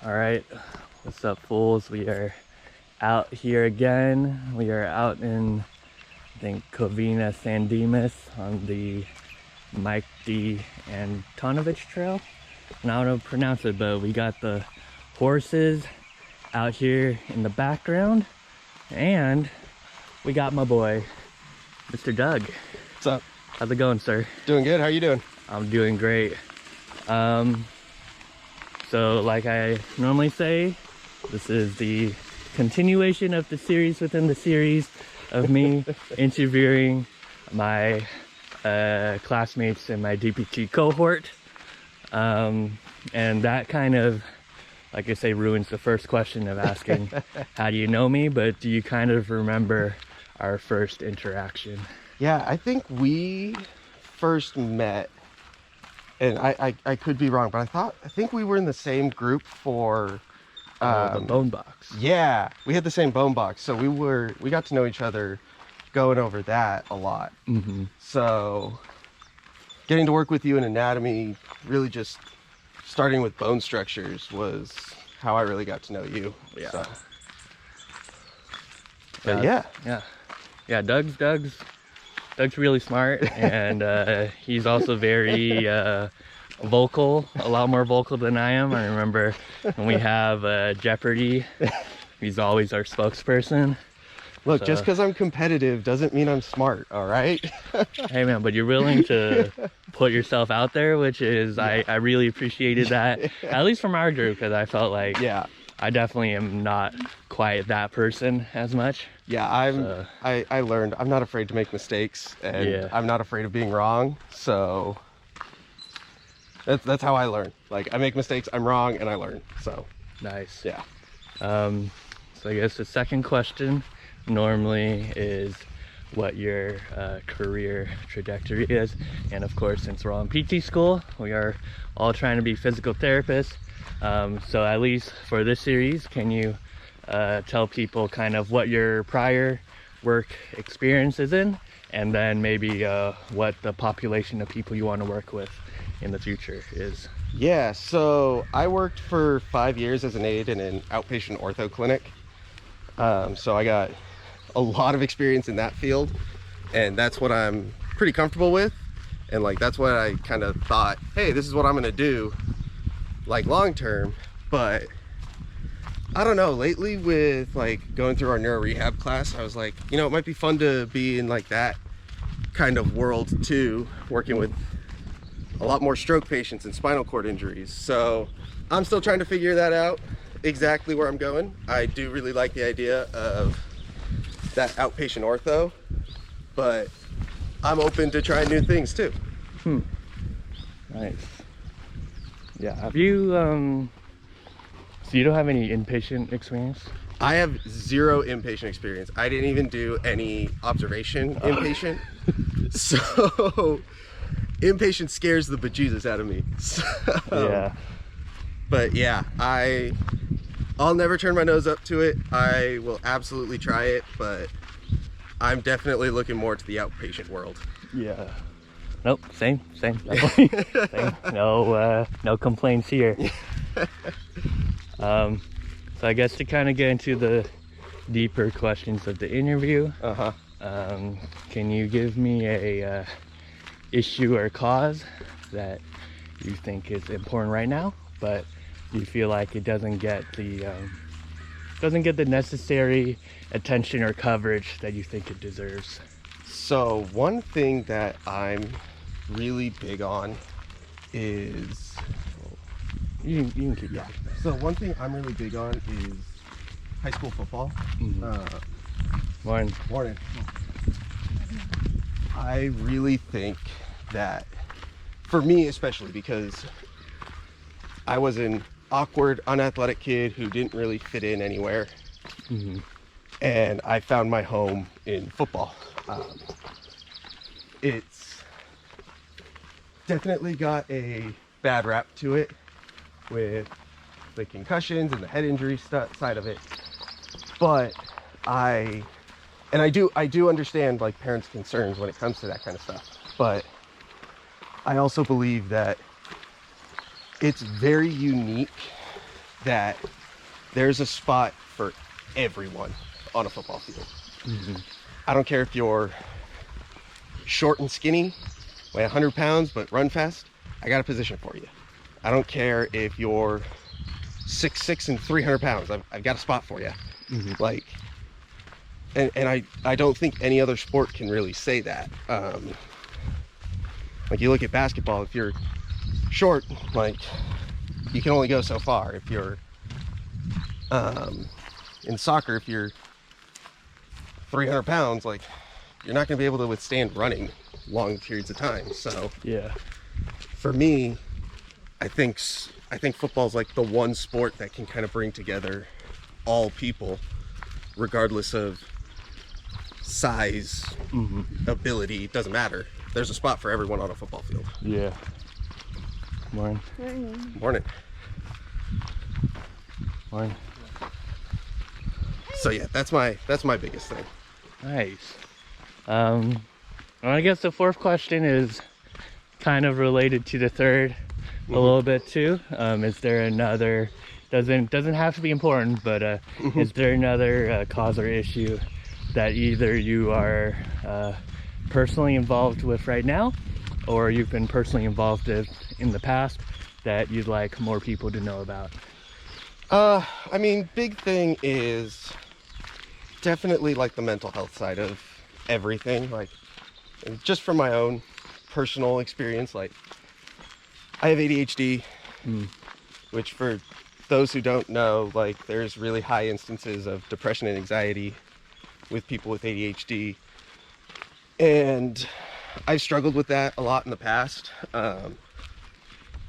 All right, what's up, fools? We are out here again. We are out in, I think, Covina, San Dimas on the Mike D. Antonovich Trail. And I don't know how to pronounce it, but we got the horses out here in the background. And we got my boy, Mr. Doug. What's up? How's it going, sir? Doing good. How are you doing? I'm doing great. So like I normally say, this is the continuation of the series within the series of me interviewing my classmates in my DPT cohort. And that kind of, like I say, ruins the first question of asking, how do you know me? But do you kind of remember our first interaction? Yeah, I think we first met, and I could be wrong, but I think we were in the same group for The bone box. Yeah, we had the same bone box, so we got to know each other going over that a lot. Mm-hmm. So getting to work with you in anatomy, really just starting with bone structures, was how I really got to know you. Yeah. So. But yeah, Doug's really smart, and he's also very vocal, a lot more vocal than I am. I remember when we have Jeopardy, he's always our spokesperson. Look, just because I'm competitive doesn't mean I'm smart, all right? Hey man, but you're willing to put yourself out there, which is, I really appreciated that, at least from our group, because I felt like I definitely am not quite that person as much. Yeah, I learned I'm not afraid to make mistakes, and I'm not afraid of being wrong. So that's how I learn. Like, I make mistakes, I'm wrong, and I learn. So nice. Yeah. So I guess the second question normally is what your career trajectory is, and of course, since we're all in PT school, we are all trying to be physical therapists. So at least for this series, can you tell people kind of what your prior work experience is in, and then maybe what the population of people you want to work with in the future is? Yeah, so I worked for 5 years as an aide in an outpatient ortho clinic. So I got a lot of experience in that field, and that's what I'm pretty comfortable with. And like, that's what I kind of thought, hey, this is what I'm gonna do, like, long term. But I don't know, lately with like going through our neuro rehab class, I was like, you know, it might be fun to be in like that kind of world too, working with a lot more stroke patients and spinal cord injuries. So I'm still trying to figure that out, exactly where I'm going. I do really like the idea of that outpatient ortho, but I'm open to trying new things too. Nice. Yeah, have you so you don't have any inpatient experience? I have zero inpatient experience. I didn't even do any observation inpatient. So inpatient scares the bejesus out of me. So, Yeah. But yeah, I'll never turn my nose up to it. I will absolutely try it, but I'm definitely looking more to the outpatient world. Yeah. Nope, same, definitely. Same. No complaints here. So I guess to kind of get into the deeper questions of the interview, can you give me a issue or cause that you think is important right now, but you feel like it doesn't get the necessary attention or coverage that you think it deserves? So one thing that I'm really big on is, you can keep going. So one thing I'm really big on is high school football. Morning. I really think that, for me especially, because I was an awkward, unathletic kid who didn't really fit in anywhere, and I found my home in football. It's definitely got a bad rap to it with the concussions and the head injury side of it, but I do understand like parents' concerns when it comes to that kind of stuff, but I also believe that it's very unique that there's a spot for everyone on a football field. I don't care if you're short and skinny, weigh 100 pounds, but run fast, I got a position for you. I don't care if you're 6'6" and 300 pounds, I've got a spot for you. Like, and I don't think any other sport can really say that. Like, you look at basketball, if you're short, like, you can only go so far. If you're in soccer, if you're 300 pounds, like, you're not going to be able to withstand running long periods of time. So Yeah. for me, I think football is like the one sport that can kind of bring together all people, regardless of size, ability, doesn't matter. There's a spot for everyone on a football field. Yeah. Morning. Morning. Morning. So yeah, that's my biggest thing. Nice. Well, I guess the fourth question is kind of related to the third a little bit too. Is there another, doesn't have to be important, but is there another cause or issue that either you are personally involved with right now, or you've been personally involved in the past that you'd like more people to know about? I mean, big thing is definitely like the mental health side of everything. Like, just from my own personal experience, like, I have ADHD, which for those who don't know, like, there's really high instances of depression and anxiety with people with ADHD. And I've struggled with that a lot in the past,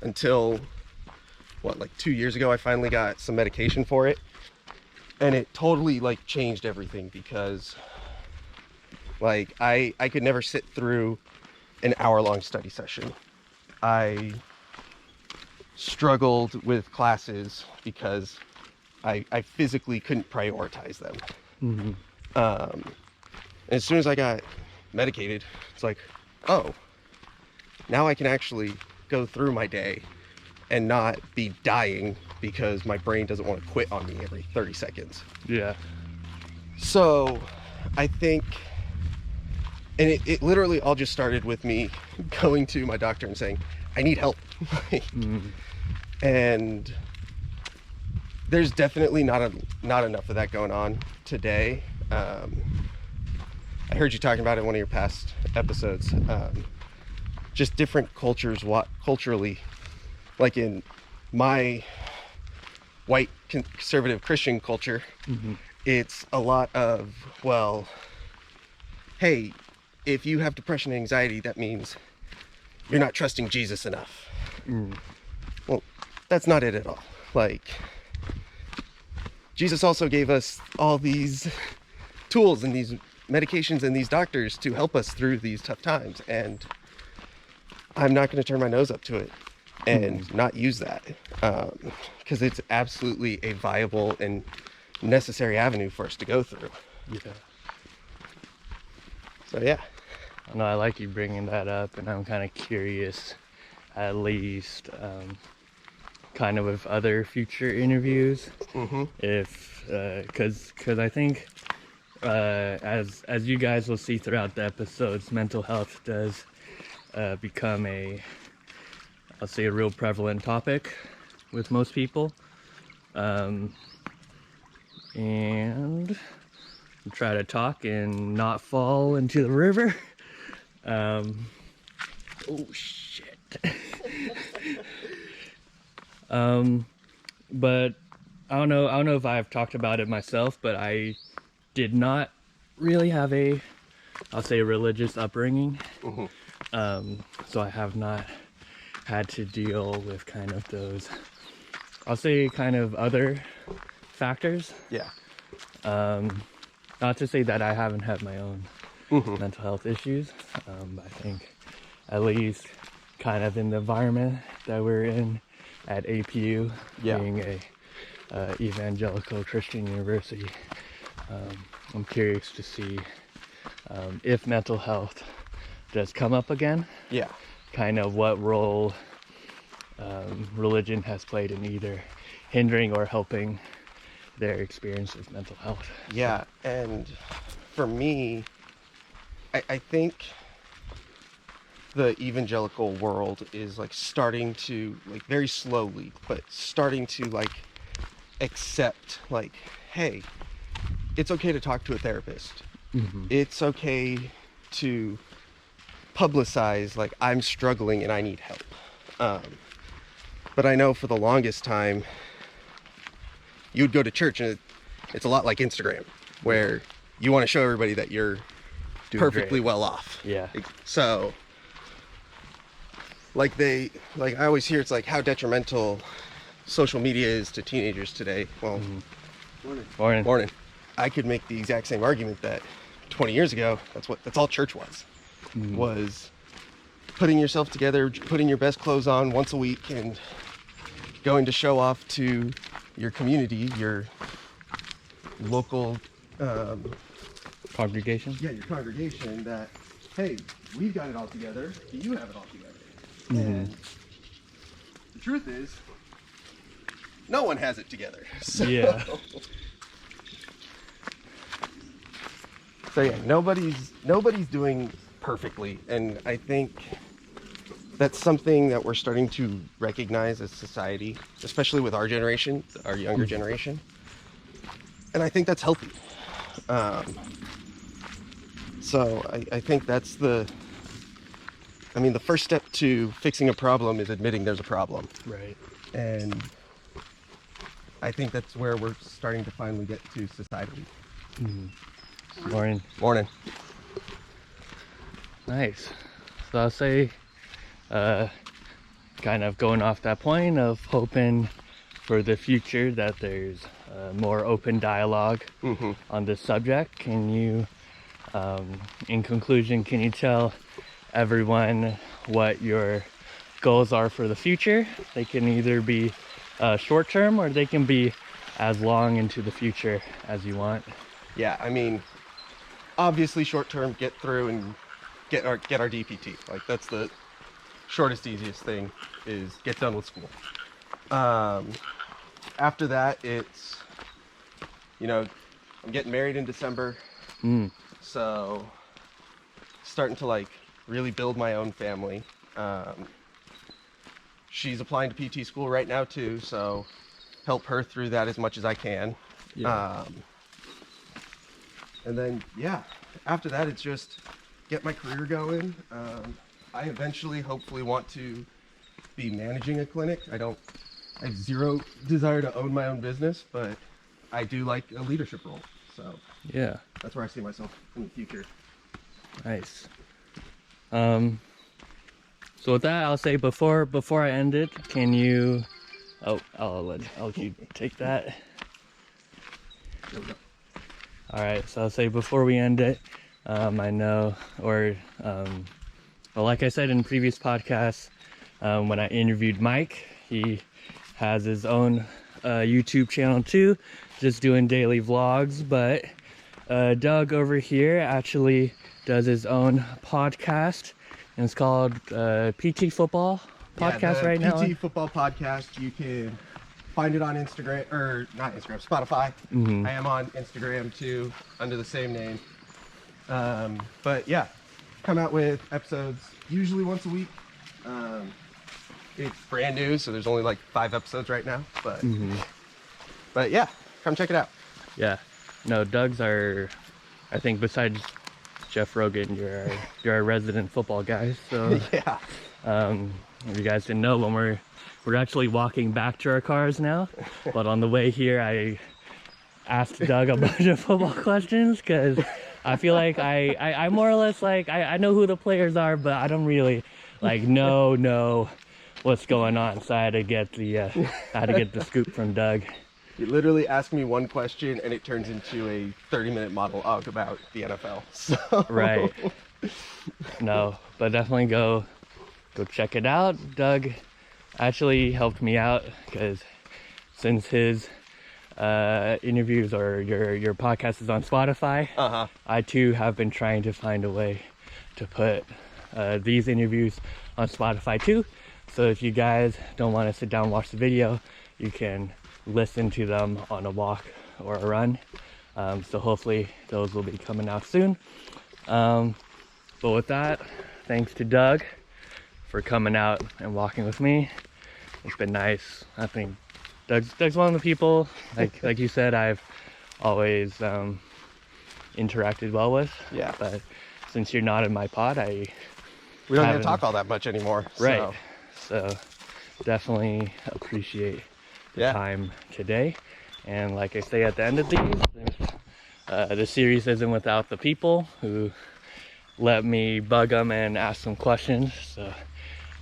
until, like 2 years ago, I finally got some medication for it. And it totally, like, changed everything, because, like, I could never sit through an hour-long study session. I struggled with classes because I physically couldn't prioritize them. As soon as I got medicated, it's like, oh, now I can actually go through my day and not be dying because my brain doesn't want to quit on me every 30 seconds. Yeah. So I think, and it literally all just started with me going to my doctor and saying, I need help. And there's definitely not enough of that going on today. I heard you talking about it in one of your past episodes. Just different cultures, culturally, like in my white conservative Christian culture, it's a lot of, well, hey, if you have depression and anxiety, that means you're not trusting Jesus enough. Well, that's not it at all. Like, Jesus also gave us all these tools and these medications and these doctors to help us through these tough times, and I'm not going to turn my nose up to it and not use that, because it's absolutely a viable and necessary avenue for us to go through. Yeah. So yeah. No, I like you bringing that up, and I'm kind of curious, at least, kind of with other future interviews, if, because I think, as you guys will see throughout the episodes, mental health does become I'll say a real prevalent topic with most people, and try to talk and not fall into the river. Oh shit. But I don't know if I've talked about it myself, but I did not really have I'll say, a religious upbringing. So I have not had to deal with kind of those, I'll say, kind of other factors. Yeah. Not to say that I haven't had my own mental health issues, but I think at least kind of in the environment that we're in at APU, being a evangelical Christian university, I'm curious to see if mental health does come up again. Yeah. Kind of what role religion has played in either hindering or helping their experience with mental health. Yeah, and for me, I think the evangelical world is like starting to, like, very slowly, but starting to like accept, like, hey, it's okay to talk to a therapist. It's okay to publicize, like, I'm struggling and I need help. But I know for the longest time, you would go to church and it's a lot like Instagram, where you want to show everybody that you're perfectly well off. Yeah. So, like, I always hear, it's like how detrimental social media is to teenagers today. Well, morning. I could make the exact same argument that 20 years ago, that's all church was putting yourself together, putting your best clothes on once a week, and going to show off to your community, your local congregation. Yeah, your congregation, that, hey, we've got it all together. Do you have it all together? And the truth is, no one has it together. So, Yeah. So yeah, nobody's doing perfectly, and I think that's something that we're starting to recognize as society, especially with our generation, our younger generation. And I think that's healthy. So I think that's the first step to fixing a problem is admitting there's a problem. Right. And I think that's where we're starting to finally get to society. Morning. Nice. So I'll say, kind of going off that point of hoping for the future that there's more open dialogue on this subject. Can you, in conclusion, can you tell everyone what your goals are for the future? They can either be short term or they can be as long into the future as you want. Yeah, I mean, obviously short term, get through and get our DPT. Like, that's the shortest, easiest thing, is get done with school. After that, it's, I'm getting married in December. So starting to, like, really build my own family. She's applying to PT school right now too, so help her through that as much as I can. Yeah. And then, yeah, after that, it's just get my career going. I eventually, hopefully, want to be managing a clinic. I have zero desire to own my own business, but I do like a leadership role. So Yeah. that's where I see myself in the future. Nice. So with that, I'll say before I end it, can you? I'll let you take that. All right. So I'll say before we end it, I know, well, like I said in previous podcasts, when I interviewed Mike, he has his own YouTube channel too, just doing daily vlogs. But Doug over here actually does his own podcast, and it's called PT Football Podcast right now. PT Football Podcast. You can find it on Instagram, or not Instagram, Spotify. I am on Instagram too, under the same name. But yeah, come out with episodes usually once a week. It's brand new, so there's only like 5 episodes right now. But yeah, come check it out. Yeah. No, Doug's I think besides Jeff Rogan, you're our resident football guy. So Yeah. if you guys didn't know, when we're actually walking back to our cars now, but on the way here, I asked Doug a bunch of football questions because I feel like I more or less, like, I know who the players are, but I don't really like know what's going on. So I had to get the scoop from Doug. You literally ask me one question and it turns into a 30-minute monologue about the NFL. So. Right. No, but definitely go check it out. Doug actually helped me out because since his interviews or your podcast is on Spotify, I too have been trying to find a way to put these interviews on Spotify too. So if you guys don't want to sit down and watch the video, you can listen to them on a walk or a run. So hopefully those will be coming out soon. But with that, thanks to Doug for coming out and walking with me. It's been nice. I think Doug's one of the people, like you said, I've always interacted well with. Yeah. But since you're not in my pod, we don't get to talk all that much anymore. Right. So definitely appreciate the time today. And like I say at the end of these, the series isn't without the people who let me bug them and ask them questions. So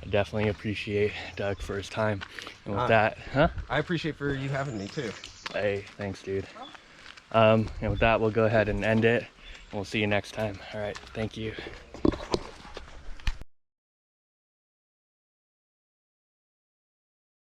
I definitely appreciate Doug for his time. And with that, I appreciate for you having me too. Hey, thanks, dude. And with that, we'll go ahead and end it. And we'll see you next time. All right, thank you.